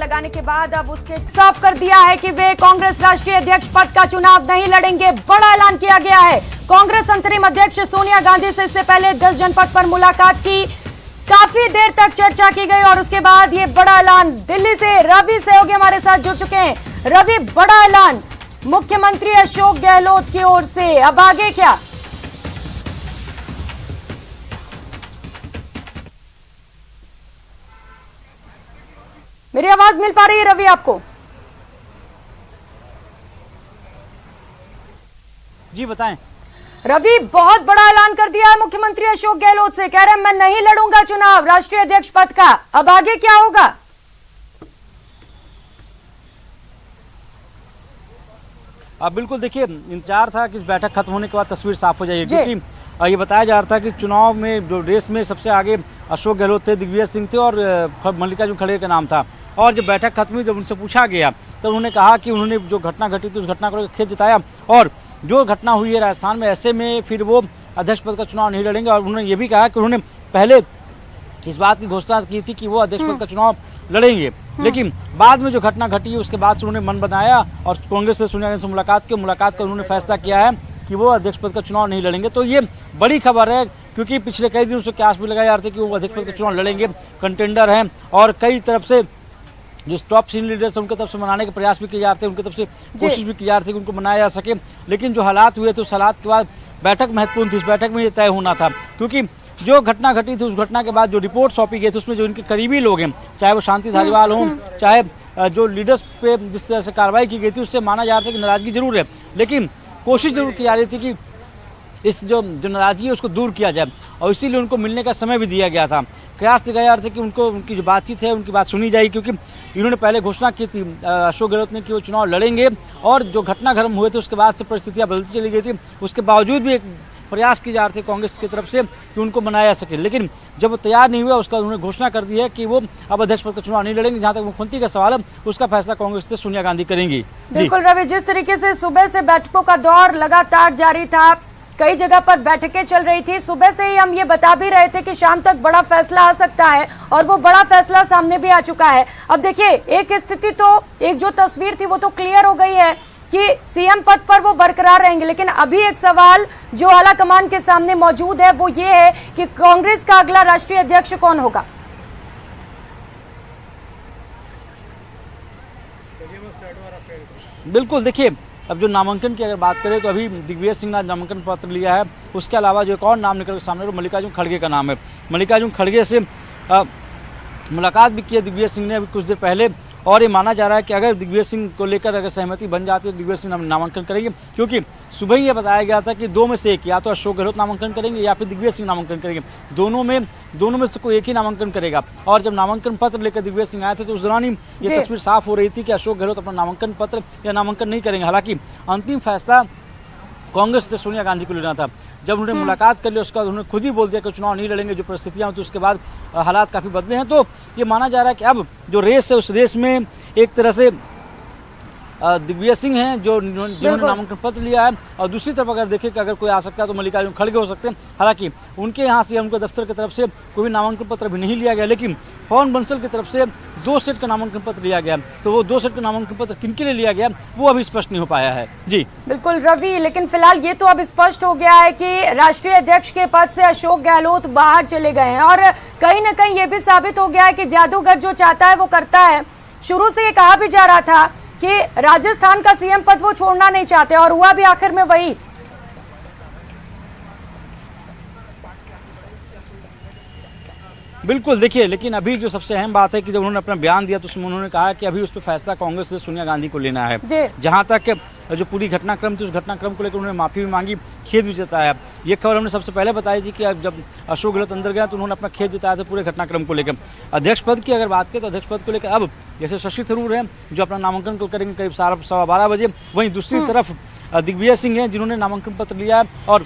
लगाने के बाद अब उसके साफ कर दिया है कि वे कांग्रेस राष्ट्रीय अध्यक्ष पद का चुनाव नहीं लड़ेंगे। बड़ा ऐलान किया गया है। कांग्रेस अंतरिम अध्यक्ष सोनिया गांधी से इससे पहले 10 जनपद पर मुलाकात की, काफी देर तक चर्चा की गई और उसके बाद ये बड़ा ऐलान। दिल्ली से रवि सहयोगी हमारे साथ जुड़ चुके हैं। रवि, बड़ा ऐलान मुख्यमंत्री अशोक गहलोत की ओर से, अब आगे क्या? मेरी आवाज मिल पा रही है रवि आपको? जी बताएं। रवि, बहुत बड़ा ऐलान कर दिया है मुख्यमंत्री अशोक गहलोत से, कह रहे हैं मैं नहीं लड़ूंगा चुनाव राष्ट्रीय अध्यक्ष पद का। अब आगे क्या होगा? अब बिल्कुल देखिए, इंतजार था कि इस बैठक खत्म होने के बाद तस्वीर साफ हो जाएगी, क्योंकि ये बताया जा रहा था कि चुनाव में जो रेस में सबसे आगे अशोक गहलोत थे, दिग्विजय सिंह थे और मल्लिकार्जुन खड़गे का नाम था। और जब बैठक खत्म हुई, जब उनसे पूछा गया तब उन्होंने कहा कि उन्होंने जो घटना घटी थी उस घटना को खेद जताया और जो घटना हुई है राजस्थान में, ऐसे में फिर वो अध्यक्ष पद का चुनाव नहीं लड़ेंगे। और उन्होंने ये भी कहा कि उन्होंने पहले इस बात की घोषणा की थी कि वो अध्यक्ष पद का चुनाव लड़ेंगे, लेकिन बाद में जो घटना घटी है उसके बाद से उन्होंने मन बनाया और कांग्रेस से सोनिया गांधी से मुलाकात कर उन्होंने फैसला किया है कि वो अध्यक्ष पद का चुनाव नहीं लड़ेंगे। तो ये बड़ी खबर है, क्योंकि पिछले कई दिनों से आस भी लगाया जा रहा था कि वो अध्यक्ष पद का चुनाव लड़ेंगे, कंटेंडर हैं और कई तरफ से जो टॉप सीनियर लीडर्स हैं उनकी तरफ से मनाने के प्रयास भी किए जा रहे थे, उनकी तरफ से कोशिश भी की जा रही थी कि उनको मनाया जा सके। लेकिन जो हालात हुए थे उस हालात के बाद बैठक महत्वपूर्ण थी। इस बैठक में ये तय होना था, क्योंकि जो घटना घटी थी उस घटना के बाद जो रिपोर्ट सौंपी गई थी उसमें जो इनके करीबी लोग हैं, चाहे वो शांति धारीवाल हों, चाहे जो लीडर्स पे जिस तरह से कार्रवाई की गई थी उससे माना जा रहा था कि नाराजगी जरूर है, लेकिन कोशिश जरूर की जा रही थी कि इस जो नाराजगी है उसको दूर किया जाए और इसीलिए उनको मिलने का समय भी दिया गया था। प्रयास किया जा रहा था कि उनको उनकी जो बातचीत है उनकी बात सुनी जाएगी, क्योंकि इन्होंने पहले घोषणा की थी अशोक गहलोत ने कि वो चुनाव लड़ेंगे और जो घटनाक्रम हुए थे उसके बाद से परिस्थितियां बदलती चली गई थी। उसके बावजूद भी एक प्रयास की जा रही थी कांग्रेस की तरफ से कि उनको मनाया जा सके, लेकिन जब वो तैयार नहीं हुआ उसका उन्होंने घोषणा कर दी है कि वो अब अध्यक्ष पद का चुनाव नहीं लड़ेंगे। जहां तक मुख्यमंत्री का सवाल है उसका फैसला कांग्रेस से सोनिया गांधी करेंगी। बिल्कुल रवि, जिस तरीके से सुबह से बैठकों का दौर लगातार जारी था, कई जगह पर बैठकें चल रही थी, सुबह से ही हम ये बता भी रहे थे कि शाम तक बड़ा फैसला आ सकता है और वो बड़ा फैसला सामने भी आ चुका है। अब देखिए, एक स्थिति तो एक जो तस्वीर थी वो तो क्लियर हो गई है कि सीएम पद पर वो बरकरार रहेंगे, लेकिन अभी एक सवाल जो आला कमान के सामने मौजूद है वो ये है कि कांग्रेस का अगला राष्ट्रीय अध्यक्ष कौन होगा? बिल्कुल देखिए, अब जो नामांकन की अगर बात करें तो अभी दिग्विजय सिंह ने नामांकन पत्र लिया है। उसके अलावा जो एक और नाम निकल के सामने वो मल्लिकार्जुन खड़गे का नाम है। मल्लिकार्जुन खड़गे से मुलाकात भी की है दिग्विजय सिंह ने अभी कुछ देर पहले, और ये माना जा रहा है कि अगर दिग्विजय सिंह को लेकर अगर सहमति बन जाती है तो दिग्विजय सिंह नामांकन करेंगे, क्योंकि सुबह ही ये बताया गया था कि दो में से एक, या तो अशोक गहलोत नामांकन करेंगे या फिर दिग्विजय सिंह नामांकन करेंगे, दोनों में से कोई एक ही नामांकन करेगा। और जब नामांकन पत्र लेकर दिग्विजय सिंह आए थे तो उस दौरान ही ये तस्वीर साफ हो रही थी कि अशोक गहलोत अपना नामांकन पत्र या नामांकन नहीं करेंगे। हालांकि अंतिम फैसला कांग्रेस ने सोनिया गांधी को लेना था। जब उन्होंने मुलाकात कर ली उसके बाद उन्होंने खुद ही बोल दिया कि चुनाव नहीं लड़ेंगे, जो परिस्थितियां होती उसके बाद हालात काफ़ी बदले हैं। तो ये माना जा रहा है कि अब जो रेस है उस रेस में एक तरह से दिग्विजय सिंह हैं जिन्होंने नामांकन पत्र लिया है, और दूसरी तरफ अगर देखें कि अगर कोई आ सकता है तो मल्लिकार्जुन खड़गे हो सकते हैं। हालांकि उनके यहाँ से उनके दफ्तर की तरफ से कोई नामांकन पत्र भी नहीं लिया गया, लेकिन पवन बंसल की तरफ से 2 सेट का नामांकन पत्र लिया गया। तो वो 2 सेट का नामांकन पत्र किनके लिए लिया गया वो अभी स्पष्ट नहीं हो पाया है। जी बिल्कुल रवि, लेकिन फिलहाल ये तो अब स्पष्ट हो गया है कि राष्ट्रीय अध्यक्ष के पद से अशोक गहलोत बाहर चले गए हैं और कहीं ना कहीं ये भी साबित हो गया है कि जादूगर जो चाहता है वो करता है। शुरू से ये कहा भी जा रहा था कि राजस्थान का सीएम पद वो छोड़ना नहीं चाहते और हुआ भी आखिर में वही। बिल्कुल देखिए, लेकिन अभी जो सबसे अहम बात है कि जब उन्होंने अपना बयान दिया तो उसमें उन्होंने कहा कि अभी उस पर फैसला कांग्रेस से सोनिया गांधी को लेना है। जहां तक जो पूरी घटनाक्रम थी उस घटनाक्रम को लेकर उन्होंने माफी भी मांगी, खेद भी जताया। ये खबर हमने सबसे पहले बताई थी कि जब अशोक गहलोत अंदर गया तो उन्होंने अपना खेद जताया था पूरे घटनाक्रम को लेकर। अध्यक्ष पद की अगर बात करें तो अध्यक्ष पद को लेकर अब जैसे शशि थरूर हैं जो अपना नामांकन करेंगे करीब 12:15 बजे, वहीं दूसरी तरफ दिग्विजय सिंह हैं जिन्होंने नामांकन पत्र लिया है और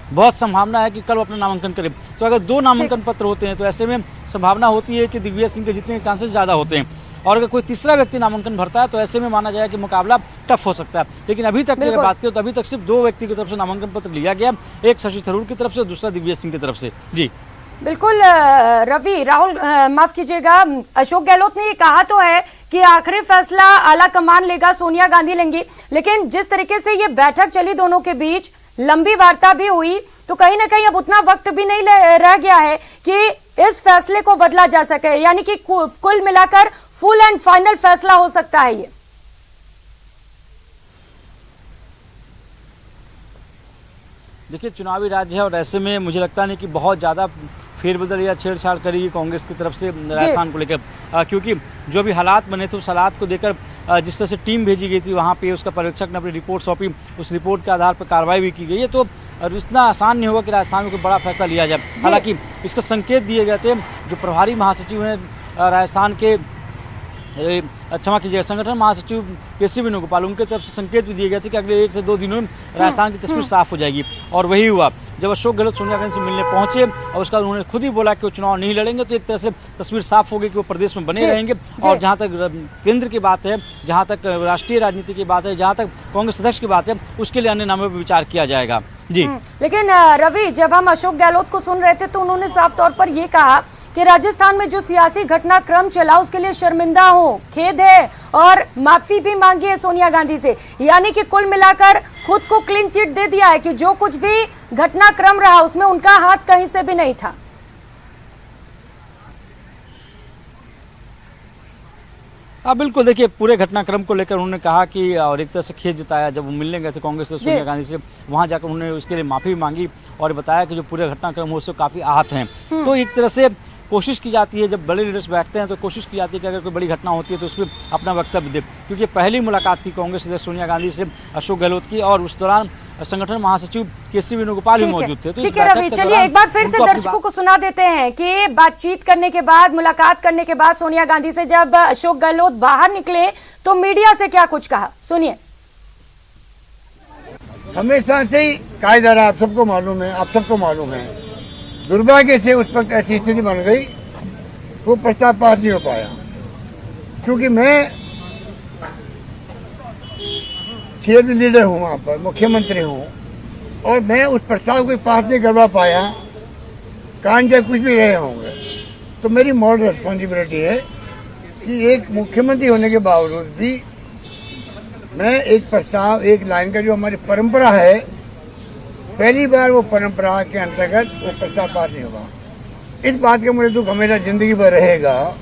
बहुत संभावना है कि कल वो अपना नामांकन करें। तो अगर 2 नामांकन पत्र होते हैं तो ऐसे में संभावना होती है कि दिग्विजय सिंह के जितने चांसेस ज़्यादा होते हैं, और अगर कोई तीसरा व्यक्ति नामांकन भरता है तो ऐसे में माना जाए कि मुकाबला टफ हो सकता है। लेकिन अभी तक की अगर बात करें तो अभी तक सिर्फ 2 व्यक्ति की तरफ से नामांकन पत्र लिया गया, एक शशि थरूर की तरफ से, दूसरा दिग्विजय सिंह की तरफ से। जी बिल्कुल रवि, राहुल माफ कीजिएगा, अशोक गहलोत ने ये कहा तो है कि आखिरी फैसला आला कमान लेगा, सोनिया गांधी लेंगी, लेकिन जिस तरीके से ये बैठक चली दोनों के बीच, लंबी वार्ता भी हुई, तो कहीं ना कहीं अब उतना वक्त भी नहीं रह गया है कि इस फैसले को बदला जा सके, यानी कि कुल मिलाकर फुल एंड फाइनल फैसला हो सकता है ये। देखिए, चुनावी राज्य है और ऐसे में मुझे लगता नहीं कि बहुत ज़्यादा फेरबदल या छेड़छाड़ करेगी कांग्रेस की तरफ से राजस्थान को लेकर, क्योंकि जो भी हालात बने थे उस हालात को देखकर जिस तरह से टीम भेजी गई थी वहाँ पे, उसका पर्यवेक्षक ने अपनी रिपोर्ट सौंपी, उस रिपोर्ट के आधार पर कार्रवाई भी की गई है। तो इतना आसान नहीं होगा कि राजस्थान में कोई बड़ा फैसला लिया जाए। हालांकि इसका संकेत दिए गए थे, जो प्रभारी महासचिव हैं राजस्थान के, क्षमा कीजिएगा, संगठन महासचिव केसी वेणुगोपाल, उनके तरफ से संकेत भी दिए गए थे कि अगले 1 से 2 दिनों में राजस्थान की तस्वीर साफ हो जाएगी। और वही हुआ, जब अशोक गहलोत सोनिया गांधी से मिलने पहुंचे और उसका उन्होंने खुद ही बोला कि वो चुनाव नहीं लड़ेंगे, तो एक तरह से तस्वीर साफ हो गई कि वो प्रदेश में बने रहेंगे। और जहां तक केंद्र की बात है, जहां तक राष्ट्रीय राजनीति की बात है, जहां तक कांग्रेस अध्यक्ष की बात है, उसके लिए अन्य नामों पर विचार किया जाएगा। जी, लेकिन रवि, जब हम अशोक गहलोत को सुन रहे थे तो उन्होंने साफ तौर पर यह कहा कि राजस्थान में जो सियासी घटनाक्रम चला उसके लिए शर्मिंदा हो, खेद है, और माफी भी मांगी है सोनिया गांधी से। यानी कि कुल मिलाकर खुद को क्लीन चिट दे दिया है कि जो कुछ भी घटनाक्रम रहा उसमें उनका हाथ कहीं से भी नहीं था। हाँ बिल्कुल, देखिए, पूरे घटनाक्रम को लेकर उन्होंने कहा कि, और एक तरह से खेद जताया, जब वो मिलने गए थे कांग्रेस से सोनिया गांधी से, वहां जाकर उन्होंने उसके लिए माफी मांगी और बताया कि जो पूरे घटनाक्रम हो उससे काफी आहत हैं। तो एक तरह से कोशिश की जाती है, जब बड़े लीडर्स बैठते हैं तो कोशिश की जाती है कि अगर कोई बड़ी घटना होती है तो उस पर अपना वक्तव्य दे, क्योंकि पहली मुलाकात थी कांग्रेस अध्यक्ष सोनिया गांधी से अशोक गहलोत की, और उस दौरान संगठन महासचिव केसी वेणुगोपाल भी मौजूद थे। तो ठीक है रवि, चलिए एक बार फिर से दर्शकों को सुना देते हैं कि बातचीत करने के बाद, मुलाकात करने के बाद सोनिया गांधी से जब अशोक गहलोत बाहर निकले तो मीडिया से क्या कुछ कहा, सुनिए। हमेशा से ही कायदार आप सबको मालूम है, आप सबको मालूम है, दुर्भाग्य से उस वक्त ऐसी स्थिति बन गई, वो प्रस्ताव पास नहीं हो पाया, क्योंकि मैं क्षेत्र लीडर हूँ, वहाँ पर मुख्यमंत्री हूँ, और मैं उस प्रस्ताव को पास नहीं करवा पाया, कान जब कुछ भी रहे होंगे। तो मेरी मॉरल रिस्पॉन्सिबिलिटी है कि एक मुख्यमंत्री होने के बावजूद भी मैं एक प्रस्ताव, एक लाइन का जो हमारी परंपरा है, पहली बार वो परंपरा के अंतर्गत वो प्रस्ताव पास नहीं होगा। इस बात का मुझे दुख हमेशा जिंदगी भर रहेगा।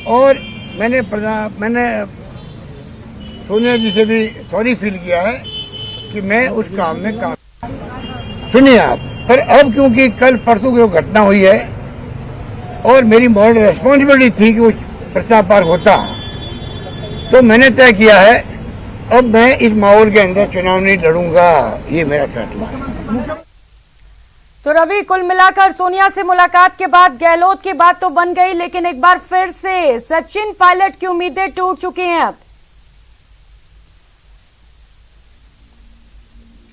और मैंने सोनिया जी से भी सॉरी फील किया है कि मैं उस काम में काम, सुनिए आप, पर अब क्योंकि कल परसों की वो घटना हुई है और मेरी मॉरल रिस्पॉन्सिबिलिटी थी कि वो प्रस्ताव पास होता, तो मैंने तय किया है अब मैं इस माहौल के अंदर चुनाव नहीं लड़ूंगा, ये मेरा फैसला है। तो रवि, कुल मिलाकर सोनिया से मुलाकात के बाद गहलोत की बात तो बन गई, लेकिन एक बार फिर से सचिन पायलट की उम्मीदें टूट चुकी हैं अब।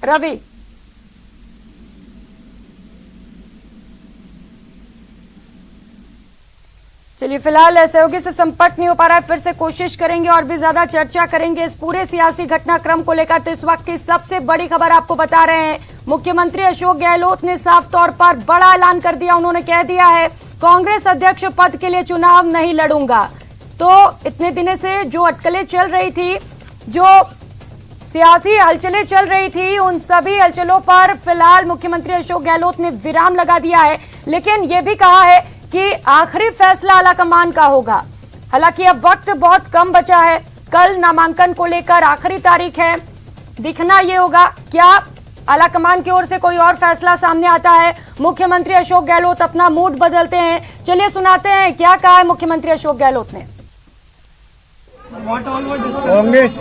रवि, चलिए फिलहाल सहयोगी से संपर्क नहीं हो पा रहा है, फिर से कोशिश करेंगे और भी ज्यादा चर्चा करेंगे इस पूरे सियासी घटनाक्रम को लेकर। तो इस वक्त की सबसे बड़ी खबर आपको बता रहे हैं, मुख्यमंत्री अशोक गहलोत ने साफ तौर पर बड़ा ऐलान कर दिया। उन्होंने कह दिया है कांग्रेस अध्यक्ष पद के लिए चुनाव नहीं लड़ूंगा। तो इतने दिनों से जो अटकलें चल रही थी, जो सियासी हलचलें चल रही थी, उन सभी हलचलों पर फिलहाल मुख्यमंत्री अशोक गहलोत ने विराम लगा दिया है, लेकिन यह भी कहा है कि आखिरी फैसला आलाकमान का होगा। हालांकि अब वक्त बहुत कम बचा है, कल नामांकन को लेकर आखिरी तारीख है, दिखना यह होगा क्या आलाकमान की ओर से कोई और फैसला सामने आता है, मुख्यमंत्री अशोक गहलोत अपना मूड बदलते हैं। चलिए सुनाते हैं क्या कहा है मुख्यमंत्री अशोक गहलोत ने। कांग्रेस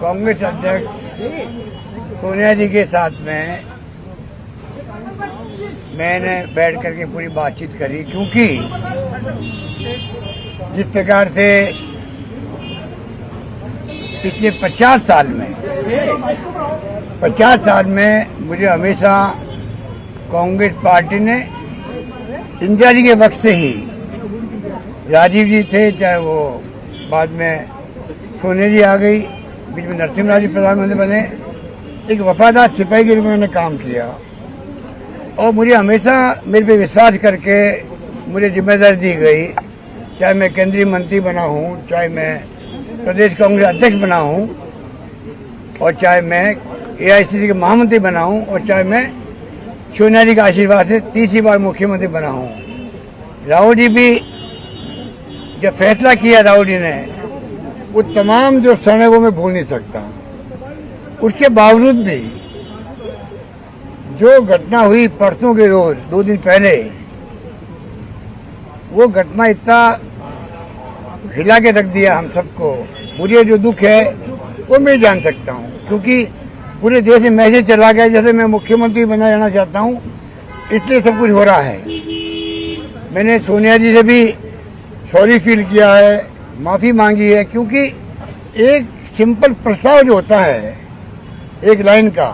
कांग्रेस अध्यक्ष सोनिया जी के साथ में मैंने बैठ करके पूरी बातचीत करी, क्योंकि जिस प्रकार से पिछले 50 साल में मुझे हमेशा कांग्रेस पार्टी ने इंदिरा जी के वक्त से ही, राजीव जी थे, चाहे वो बाद में सोनिया जी आ गई, बीच में नरसिम्हा जी प्रधानमंत्री बने, एक वफादार सिपाही के रूप में मैंने काम किया। और मुझे हमेशा मेरे पे विश्वास करके मुझे जिम्मेदारी दी गई, चाहे मैं केंद्रीय मंत्री बना हूँ, चाहे मैं प्रदेश कांग्रेस अध्यक्ष बना हूँ, और चाहे मैं AICC के महामंत्री बना हूँ, और चाहे मैं सोनिया जी के आशीर्वाद से तीसरी बार मुख्यमंत्री बना हूँ। राहुल जी भी जो फैसला किया राहुल जी ने, वो तमाम जो क्षण है वो मैं भूल नहीं सकता। उसके बावजूद भी जो घटना हुई परसों के रोज 2 दिन पहले, वो घटना इतना हिला के रख दिया हम सबको। मुझे जो दुख है वो मैं जान सकता हूँ, क्योंकि पूरे देश में मैसेज चला गया जैसे मैं मुख्यमंत्री बना रहना चाहता हूँ, इसलिए सब कुछ हो रहा है। मैंने सोनिया जी से भी सॉरी फील किया है, माफ़ी मांगी है, क्योंकि एक सिंपल प्रस्ताव जो होता है एक लाइन का,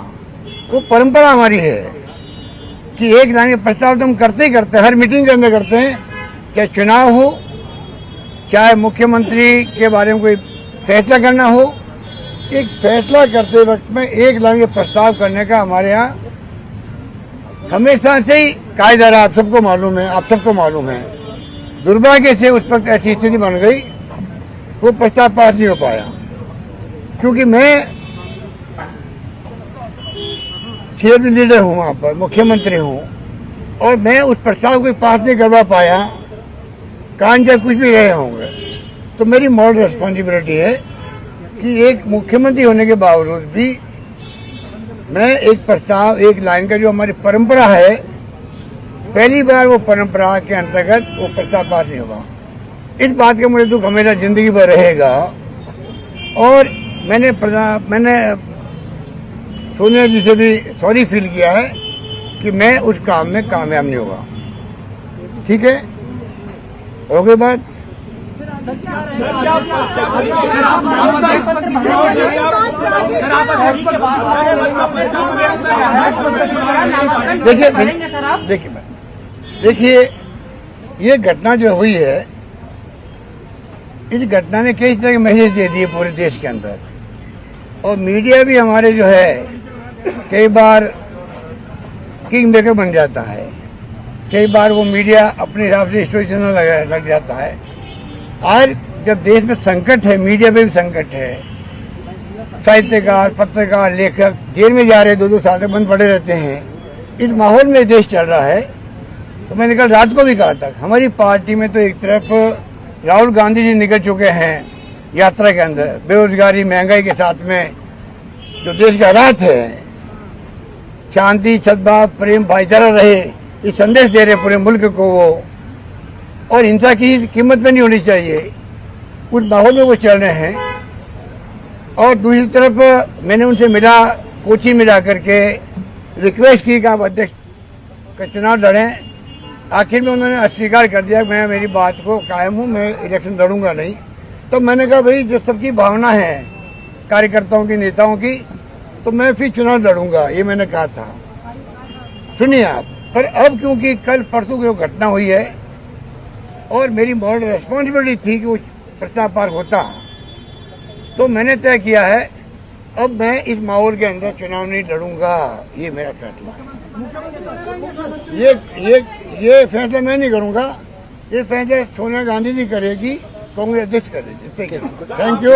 वो परंपरा हमारी है कि एक लाइन का प्रस्ताव तो हम करते ही करते हैं, हर मीटिंग के अंदर करते हैं, चाहे चुनाव हो, चाहे मुख्यमंत्री के बारे में कोई फैसला करना हो। एक फैसला करते वक्त में एक लाइन का प्रस्ताव करने का हमारे यहाँ हमेशा से ही कायदा रहा, आप सबको मालूम है, आप सबको मालूम है। दुर्भाग्य से उस वक्त ऐसी स्थिति बन गई, वो प्रस्ताव पास नहीं हो पाया, क्योंकि मैं सीएम लीडर हूँ, वहाँ पर मुख्यमंत्री हूँ, और मैं उस प्रस्ताव को पास नहीं करवा पाया, कान चाहे कुछ भी रहे होंगे। तो मेरी मॉरल रिस्पॉन्सिबिलिटी है कि एक मुख्यमंत्री होने के बावजूद भी मैं एक प्रस्ताव, एक लाइन का जो हमारी परंपरा है, पहली बार वो परंपरा के अंतर्गत वो प्रस्ताव पास नहीं होगा। इस बात का मुझे दुख हमेशा जिंदगी भर रहेगा। और मैंने सोनिया जी से भी सॉरी फील किया है कि मैं उस काम में कामयाब नहीं होगा। ठीक है, हो गई बात। देखिए ये घटना जो हुई है, इस घटना ने कई तरह के मैसेज दे दिए पूरे देश के अंदर, और मीडिया भी हमारे जो है कई बार किंग मेकर बन जाता है, कई बार वो मीडिया अपने हिसाब से स्टोरी चैनल लग जाता है। आज जब देश में संकट है, मीडिया में भी संकट है, साहित्यकार, पत्रकार, लेखक जेल में जा रहे, 2-2 साल तक बंद पड़े रहते हैं। इस माहौल में देश चल रहा है। तो मैंने कल रात को भी कहा था, हमारी पार्टी में तो एक तरफ राहुल गांधी जी निकल चुके हैं यात्रा के अंदर, बेरोजगारी, महंगाई के साथ में जो देश का हालात है, शांति, सद्भाव, प्रेम, भाईचारा रहे, ये संदेश दे रहे पूरे मुल्क को वो, और हिंसा की कीमत में नहीं होनी चाहिए, उस माहौल में वो चल रहे हैं। और दूसरी तरफ मैंने उनसे मिला, कोची में जा करके रिक्वेस्ट की कि आप अध्यक्ष का चुनाव लड़ें। आखिर में उन्होंने अस्वीकार कर दिया, मैं मेरी बात को कायम हूँ, मैं इलेक्शन लड़ूंगा नहीं। तो मैंने कहा भाई जो सबकी भावना है कार्यकर्ताओं की, नेताओं की, तो मैं फिर चुनाव लड़ूंगा, ये मैंने कहा था। सुनिए आप, पर अब क्योंकि कल परसों की वो घटना हुई है और मेरी मॉरल रिस्पॉन्सिबिलिटी थी कि वो प्रस्ताव पास होता, तो मैंने तय किया है अब मैं इस माहौल के अंदर चुनाव नहीं लड़ूंगा, ये मेरा फैसला है। ये फैसला मैं नहीं करूंगा, ये फैसला सोनिया गांधी जी करेगी, कांग्रेस अध्यक्ष करेगी। Thank you.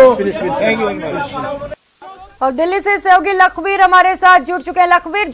और दिल्ली से सहयोगी लखवीर हमारे साथ जुड़ चुके हैं। लखवीर,